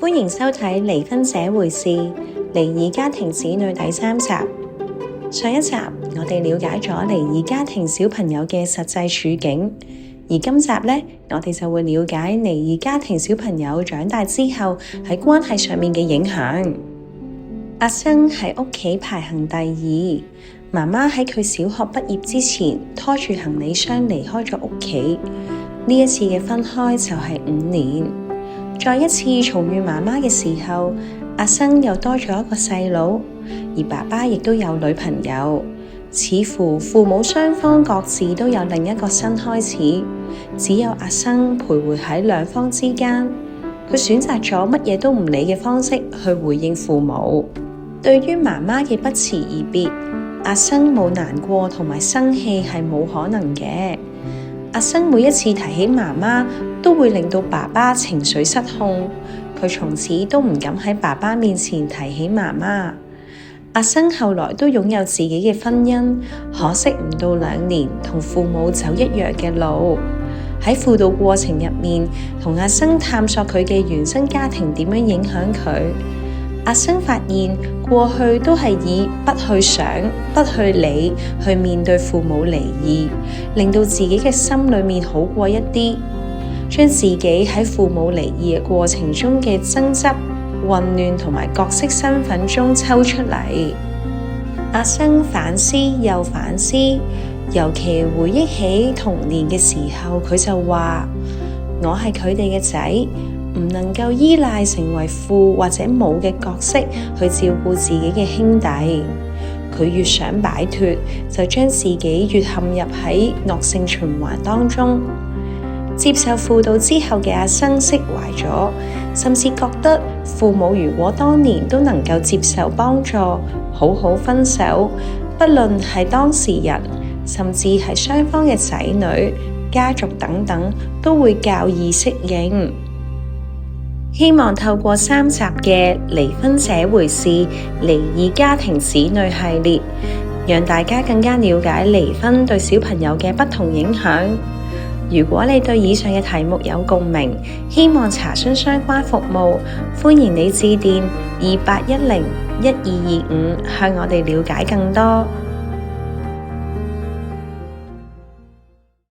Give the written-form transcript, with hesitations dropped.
歡迎收睇《離婚這回事》離異家庭子女第3集。上一集我哋了解咗離異家庭小朋友嘅實際處境，而今集呢，我哋就會了解離異家庭小朋友長大之後喺關係上面嘅影響。阿生喺屋企排行第2，媽媽喺佢小學畢業之前拖住行李箱離開咗屋企。呢一次嘅分開就係5年。再一次重遇媽媽嘅時候，阿生又多咗一個細佬，而爸爸亦都有女朋友，似乎父母雙方各自都有另一個新開始，只有阿生徘徊喺兩方之間。佢選擇咗乜嘢都唔理嘅方式去回應父母。對於媽媽嘅不辭而別，阿生冇難過同埋生氣係冇可能嘅。阿生每一次提起媽媽，都會令到爸爸情緒失控，佢從此都唔敢喺爸爸面前提起媽媽。阿生後來都擁有自己嘅婚姻，可惜唔到2年，同父母走一樣嘅路。喺輔導過程入面，同阿生探索佢嘅原生家庭點樣影響佢。阿生發現過去都係以不去想、不去理去面對父母離異，令到自己嘅心裏面好過一啲，將自己喺父母離異嘅過程中嘅爭執、混亂同埋角色身份中抽出嚟。阿生反思又反思，尤其回憶起童年嘅時候，佢就話：我係佢哋嘅仔，唔能夠依賴成為父或者母嘅角色去照顧自己嘅兄弟。佢越想擺脫，就將自己越陷入喺惡性循環當中。接受輔導之後嘅阿生釋懷咗，甚至覺得父母如果當年都能夠接受幫助，好好分手，不論係當事人，甚至係雙方嘅仔女、家族等等，都會較易適應。希望透過3集嘅離婚這回事離異家庭子女系列，讓大家更加了解離婚對小朋友嘅不同影響。如果你對以上嘅題目有共鳴，希望查詢相關服務，歡迎你致電28101225向我哋了解更多。